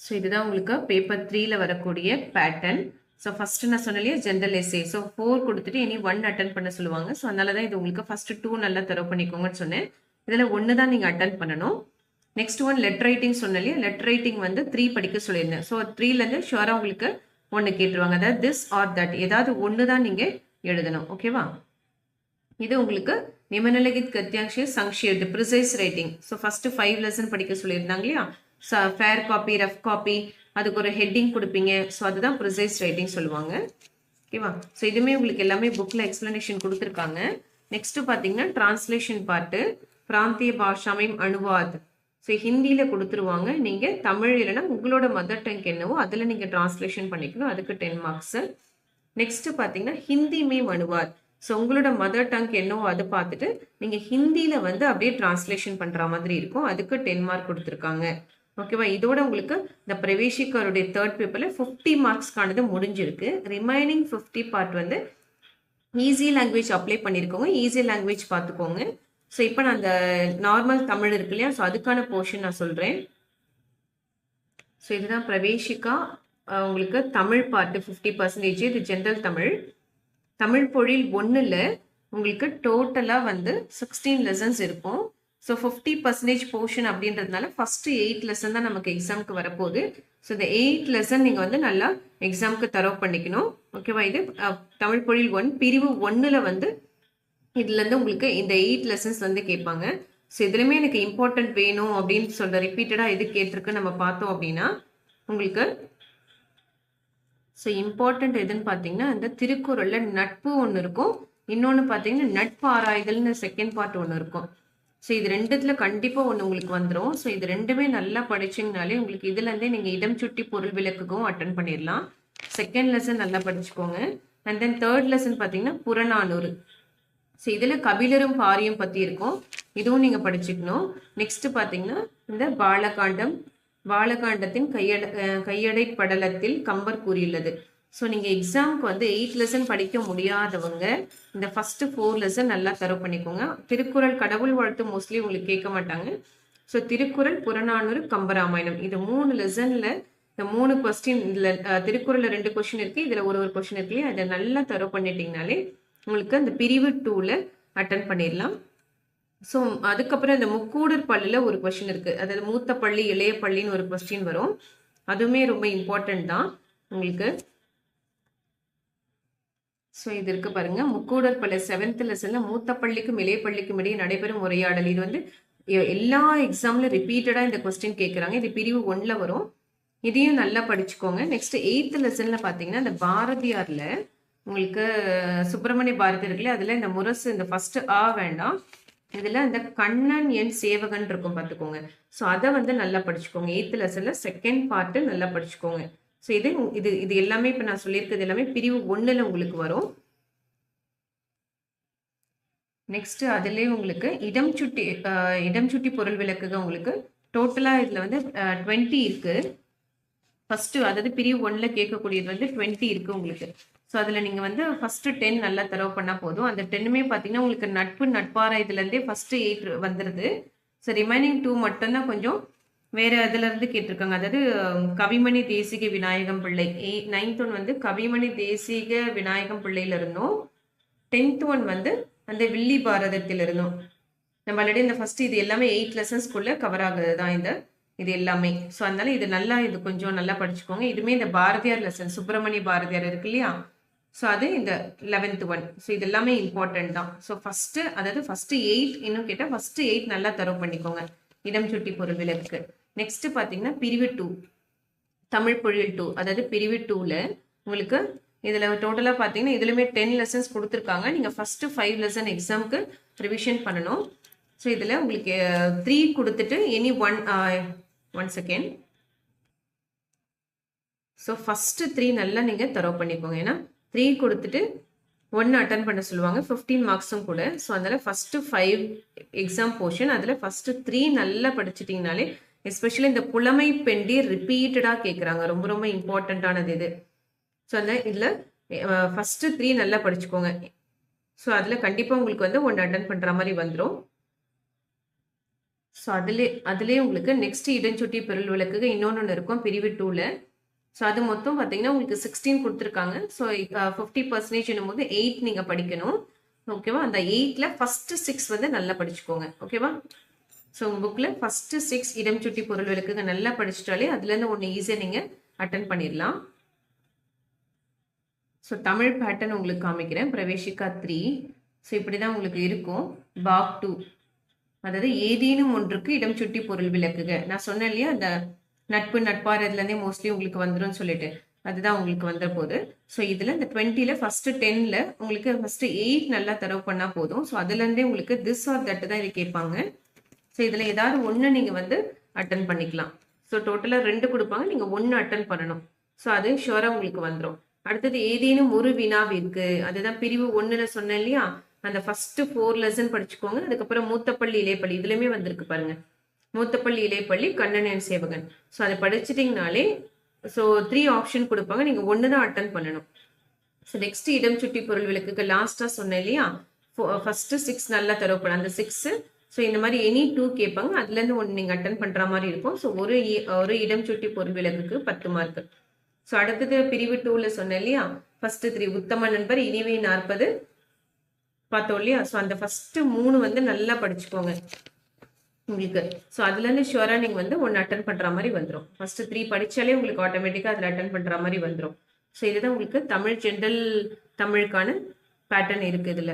So இதுதான் உங்களுக்கு paper 3ல வரக்கூடிய பேட்டர்ன். ஸோ ஃபர்ஸ்ட் நான் சொன்னலையே ஜென்ரல் எஸ்ஏ. ஸோ 4 கொடுத்துட்டு இனி 1 அட்டன் பண்ண சொல்லுவாங்க. ஸோ அதனால தான் இது உங்களுக்கு ஃபர்ஸ்ட் 2 நல்லா தரவு பண்ணிக்கோங்கன்னு சொன்னேன். இதில் 1 தான் நீங்கள் அட்டன் பண்ணணும். நெக்ஸ்ட் ஒன் லெட்டர் ரைட்டிங் சொன்னாலே லெட்டர் ரைட்டிங் வந்து 3 படிக்க சொல்லியிருந்தேன். ஸோ 3லேருந்து ஷுவராக உங்களுக்கு 1 கேட்டுருவாங்க. அதாவது திஸ் ஆர் தட் ஏதாவது 1 தான் நீங்கள் எழுதணும். ஓகேவா? இது உங்களுக்கு நிமனலகித் கத்தியாங்ஷ சங்ஷேட் precise writing. So first 5 lesson படிக்க சொல்லியிருந்தாங்க இல்லையா? ஃபேர் காப்பி, ரஃப் காப்பி, அதுக்கு ஒரு ஹெட்டிங் கொடுப்பீங்க. ஸோ அதுதான் ப்ரிசைஸ் ரைட்டிங் சொல்லுவாங்க. ஓகேவா? ஸோ இதுவுமே உங்களுக்கு எல்லாமே புக்கில் எக்ஸ்பிளனேஷன் கொடுத்துருக்காங்க. நெக்ஸ்ட் பார்த்தீங்கன்னா டிரான்ஸ்லேஷன் பார்ட்டு, பிராந்திய பாஷாமையும் அனுவாத். ஸோ ஹிந்தியில் கொடுத்துருவாங்க. நீங்கள் தமிழ் இல்லைன்னா உங்களோட மதர் டங் என்னவோ அதில் நீங்கள் டிரான்ஸ்லேஷன் பண்ணிக்கணும். அதுக்கு 10 மார்க்ஸு. நெக்ஸ்ட் பார்த்தீங்கன்னா ஹிந்தி மீம் அனுவாத். ஸோ உங்களோட மதர் டங் என்னவோ அதை பார்த்துட்டு நீங்கள் ஹிந்தியில் வந்து அப்படியே டிரான்ஸ்லேஷன் பண்ணுற மாதிரி இருக்கும். அதுக்கு 10 மார்க் கொடுத்துருக்காங்க. ஓகேவா? இதோட உங்களுக்கு இந்த பிரவேசிக்காருடைய 3rd பேப்பரில் 50 மார்க்ஸ்க்கானது முடிஞ்சிருக்கு. ரிமைனிங் 50 பார்ட் வந்து ஈஸி லாங்குவேஜ் அப்ளை பண்ணியிருக்கோங்க. ஈஸி லாங்குவேஜ் பார்த்துக்கோங்க. ஸோ இப்போ நான் அந்த நார்மல் தமிழ் இருக்கு இல்லையா? ஸோ அதுக்கான போர்ஷன் நான் சொல்கிறேன். ஸோ இதுதான் பிரவேசிக்கா உங்களுக்கு தமிழ் பார்ட்டு 50%. இது ஜென்ரல் தமிழ். தமிழ் பொழில் 1ல் உங்களுக்கு டோட்டலாக வந்து 16 லெசன்ஸ் இருக்கும். ஸோ 50% போர்ஷன் அப்படின்றதுனால ஃபஸ்ட்டு 8 லெசன் தான் நமக்கு எக்ஸாமுக்கு வரப்போகுது. ஸோ இந்த 8 லெசன் நீங்கள் வந்து நல்லா எக்ஸாமுக்கு தரவு பண்ணிக்கணும். ஓகேவா? இது தமிழ் பொழில் 1 பிரிவு 1ல் வந்து இதுலேருந்து உங்களுக்கு இந்த 8 லெசன்ஸ் வந்து கேட்பாங்க. ஸோ இதுலையுமே எனக்கு இம்பார்ட்டன்ட் வேணும் அப்படின்னு சொல்கிற ரிப்பீட்டடாக எது கேட்டிருக்கு நம்ம பார்த்தோம் அப்படின்னா உங்களுக்கு ஸோ இம்பார்ட்டன்ட் எதுன்னு பார்த்தீங்கன்னா இந்த திருக்குறளில் நட்பு ஒன்று இருக்கும். இன்னொன்று பார்த்தீங்கன்னா நட்பு ஆராய்தல்னு செகண்ட் பார்ட் ஒன்று இருக்கும். ஸோ இது ரெண்டுத்துல கண்டிப்பாக ஒன்று உங்களுக்கு வந்துடும். ஸோ இது ரெண்டுமே நல்லா படிச்சிங்கனாலே உங்களுக்கு இதுலேருந்தே நீங்கள் இடம் சுட்டி பொருள் விளக்குக்கும் அட்டன் பண்ணிடலாம். செகண்ட் லெசன் நல்லா படிச்சுக்கோங்க. அண்ட் தென் 3rd லெசன் பார்த்தீங்கன்னா புறநானூறு. ஸோ இதில் கபிலரும் பாரியும் பற்றி இருக்கும். இதுவும் நீங்கள் படிச்சுக்கணும். நெக்ஸ்ட் பார்த்தீங்கன்னா இந்த பாலகாண்டத்தின் கையடை படலத்தில் கம்பர் கூறியுள்ளது. ஸோ நீங்கள் எக்ஸாமுக்கு வந்து 8 லெசன் படிக்க முடியாதவங்க இந்த ஃபர்ஸ்ட் 4 லெசன் நல்லா தரவு பண்ணிக்கோங்க. திருக்குறள் கடவுள் வாழ்த்து மோஸ்ட்லி உங்களுக்கு கேட்க மாட்டாங்க. ஸோ திருக்குறள், புறநானூறு, கம்பராமாயணம் இது 3 லெசனில் இந்த 3 கொஸ்டின் இதில் திருக்குறளில் 2 கொஸ்டின் இருக்குது. இதில் ஒரு கொஸ்டின் இருக்கு. அதை நல்லா தரவு பண்ணிட்டீங்கனாலே உங்களுக்கு அந்த பிரிவு 2ல் அட்டன் பண்ணிடலாம். ஸோ அதுக்கப்புறம் இந்த முக்கூடர் பள்ளியில் ஒரு கொஸ்டின் இருக்குது. அதாவது மூத்த பள்ளி இளைய பள்ளின்னு ஒரு கொஸ்டின் வரும். அதுவுமே ரொம்ப இம்பார்ட்டன்ட் தான் உங்களுக்கு. ஸோ இது இருக்கு பாருங்க. முக்கூடர் பள்ளி 7th லெசன்ல மூத்த பள்ளிக்கும் இளைய பள்ளிக்கும் இடையே நடைபெறும் உரையாடல். இது வந்து எல்லா எக்ஸாம்ல ரிப்பீட்டடா இந்த கொஸ்டின் கேட்குறாங்க. இது பிரிவு 1ல் வரும். இதையும் நல்லா படிச்சுக்கோங்க. நெக்ஸ்ட் 8th லெசன்ல பார்த்தீங்கன்னா இந்த பாரதியார்ல உங்களுக்கு சுப்பிரமணிய பாரதி இருக்குல்ல, அதுல இந்த முரசு இந்த ஃபர்ஸ்ட் ஆ வேண்டாம். இதுல இந்த கண்ணன் என் சேவகன் இருக்கும் பார்த்துக்கோங்க. ஸோ அதை வந்து நல்லா படிச்சுக்கோங்க. 8th லெசன்ல செகண்ட் பார்ட்டு நல்லா படிச்சுக்கோங்க. ஸோ இது இது இது எல்லாமே இப்போ நான் சொல்லியிருக்கிறது எல்லாமே பிரிவு 1ல் உங்களுக்கு வரும். நெக்ஸ்ட் அதுலேயே உங்களுக்கு இடம் சுட்டி பொருள் விளக்குக உங்களுக்கு டோட்டலாக இதில் வந்து 20 இருக்கு. ஃபர்ஸ்ட் அதாவது பிரிவு 1ல் கேட்கக்கூடியது வந்து 20 இருக்கு உங்களுக்கு. ஸோ அதில் நீங்கள் வந்து ஃபர்ஸ்ட் 10 நல்லா தரவு பண்ணால் போதும். அந்த 10மே பார்த்தீங்கன்னா உங்களுக்கு நட்பாரா இதுலேருந்தே ஃபர்ஸ்ட் 8 வந்துடுது. ஸோ ரிமைனிங் 2 மட்டும்தான் கொஞ்சம் வேற இதுல இருந்து கேட்டிருக்காங்க. அதாவது கவிமணி தேசிக விநாயகம் பிள்ளை 9th ஒன் வந்து கவிமணி தேசிக விநாயகம் பிள்ளையில இருந்தோம். 10th ஒன் வந்து அந்த வில்லி பாரதத்தில் இருந்தோம். நம்ம ஆல்ரெடி இந்த ஃபர்ஸ்ட் இது எல்லாமே 8 லெசன்ஸ்குள்ள கவர் ஆகுது தான் இது எல்லாமே. ஸோ அதனால இது நல்லா இது கொஞ்சம் நல்லா படிச்சுக்கோங்க. இதுமே இந்த பாரதியார் லெசன் சுப்பிரமணிய பாரதியார் இருக்கு இல்லையா? ஸோ அது இந்த 11th ஒன். ஸோ இது எல்லாமே இம்பார்ட்டன்ட் தான். ஸோ ஃபர்ஸ்ட் அதாவது ஃபர்ஸ்ட் 8 இன்னும் கேட்டால் ஃபர்ஸ்ட் 8 நல்லா தரவு பண்ணிக்கோங்க இடம் சுட்டி பொருள் விளக்கு. நெக்ஸ்ட் பார்த்தீங்கன்னா பிரிவு 2 தமிழ் பொழில் 2. அதாவது பிரிவு 2ல உங்களுக்கு இதில் டோட்டலாக பார்த்தீங்கன்னா இதுலையுமே 10 லெசன்ஸ் கொடுத்துருக்காங்க. நீங்கள் ஃபர்ஸ்ட் 5 லெசன் எக்ஸாமுக்கு ரிவிஷன் பண்ணணும். ஸோ இதில் உங்களுக்கு 3 கொடுத்துட்டு எனி 1 செகண்ட். ஸோ ஃபர்ஸ்ட் 3 நல்லா நீங்கள் தரவு பண்ணிக்கோங்க. ஏன்னா 3 கொடுத்துட்டு 1 அட்டன் பண்ண சொல்லுவாங்க. 15 மார்க்ஸும் கூட. ஸோ அதனால ஃபர்ஸ்ட் 5 எக்ஸாம் போர்ஷன் அதில் ஃபர்ஸ்ட் 3 நல்லா படிச்சிட்டிங்கனாலே எஸ்பெஷலி இந்த புலமை பெண்டி ரிப்பீட்டடாக கேட்குறாங்க. ரொம்ப ரொம்ப இம்பார்ட்டண்ட்டானது இது. ஸோ அதனால் இதில் ஃபர்ஸ்ட் 3 நல்லா படிச்சுக்கோங்க. ஸோ அதில் கண்டிப்பாக உங்களுக்கு வந்து 1 அட்டன் பண்ணுற மாதிரி வந்துடும். ஸோ அதுலேயே உங்களுக்கு நெக்ஸ்ட் இடஞ்சுட்டி பொருள் விளக்குக இன்னொன்று இருக்கும் பிரிவு 2ல. ஸோ அது மொத்தம் பார்த்தீங்கன்னா உங்களுக்கு 16 கொடுத்துருக்காங்க. ஸோ 50% போது 8 நீங்கள் படிக்கணும். ஓகேவா? அந்த 8ல ஃபர்ஸ்ட் 6 வந்து நல்லா படிச்சுக்கோங்க. ஓகேவா? ஸோ உங்கள் புக்கில் ஃபர்ஸ்ட் 6 இடம் சுட்டி பொருள் விளக்குக நல்லா படிச்சிட்டாலே அதுலேருந்து ஒன்று ஈஸியாக நீங்கள் அட்டன் பண்ணிடலாம். ஸோ தமிழ் பேட்டர்ன் உங்களுக்கு காமிக்கிறேன். பிரவேசிகா 3. ஸோ இப்படி தான் உங்களுக்கு இருக்கும். பாக் 2, அதாவது ஏதேனும் ஒன்றுக்கு இடம் சுட்டி பொருள் விளக்குக. நான் சொன்னேன் இல்லையா, அந்த நட்பு நட்பார் இதுலேருந்தே மோஸ்ட்லி உங்களுக்கு வந்துடும் சொல்லிட்டு, அதுதான் உங்களுக்கு வந்த போது. ஸோ இதில் இந்த 20ல ஃபர்ஸ்ட் 10ல உங்களுக்கு ஃபர்ஸ்ட் 8 நல்லா தரவு பண்ணால் போதும். ஸோ அதுலேருந்தே உங்களுக்கு திஸ் ஆர் தட் தான் இது கேட்பாங்க. ஸோ இதில் ஏதாவது ஒன்று நீங்கள் வந்து அட்டன் பண்ணிக்கலாம். ஸோ டோட்டலாக 2 கொடுப்பாங்க, நீங்கள் 1 அட்டன் பண்ணணும். ஸோ அது ஷுவராக உங்களுக்கு வந்துடும். அடுத்தது ஏதேனும் ஒரு வினாவிற்கு, அதுதான் பிரிவு 1ல சொன்னேன் இல்லையா, அந்த ஃபர்ஸ்ட் 4 லெசன் படிச்சுக்கோங்க. அதுக்கப்புறம் மூத்தப்பள்ளி இலைப்பள்ளி இதுலையுமே வந்திருக்கு பாருங்க, மூத்தப்பள்ளி இலைப்பள்ளி கண்ணன் சேவகன். ஸோ அதை படிச்சிட்டிங்கனாலே ஸோ 3 ஆப்ஷன் கொடுப்பாங்க, நீங்கள் 1 தான் அட்டன் பண்ணணும். ஸோ நெக்ஸ்ட் இடம் சுட்டி பொருள் விளக்குக்கு லாஸ்ட்டாக சொன்னேன் இல்லையா, ஃபர்ஸ்ட் 6 நல்லா தரப்படும். அந்த 6 ஸோ இந்த மாதிரி எனி 2 கேட்பாங்க, அதுலேருந்து 1 நீங்கள் அட்டன் பண்ணுற மாதிரி இருக்கும். ஸோ ஒரு இடம் சுட்டி பொருள் விளக்குக்கு 10 மார்க். ஸோ அடுத்தது பிரிவு 2ல சொன்னேன் இல்லையா, ஃபர்ஸ்ட் 3 உத்தம நண்பர் இனிவே 40 பார்த்தோம் இல்லையா. ஸோ அந்த ஃபர்ஸ்ட் 3 வந்து நல்லா படிச்சுக்கோங்க உங்களுக்கு. ஸோ அதுலேருந்து ஷுவராக நீங்கள் வந்து 1 அட்டன் பண்ணுற மாதிரி வந்துடும். ஃபர்ஸ்ட் 3 படித்தாலே உங்களுக்கு ஆட்டோமேட்டிக்காக அதில் அட்டன் பண்ணுற மாதிரி வந்துடும். ஸோ இதுதான் உங்களுக்கு தமிழ் ஜென்ரல் தமிழுக்கான பேட்டர்ன் இருக்குது இதில்.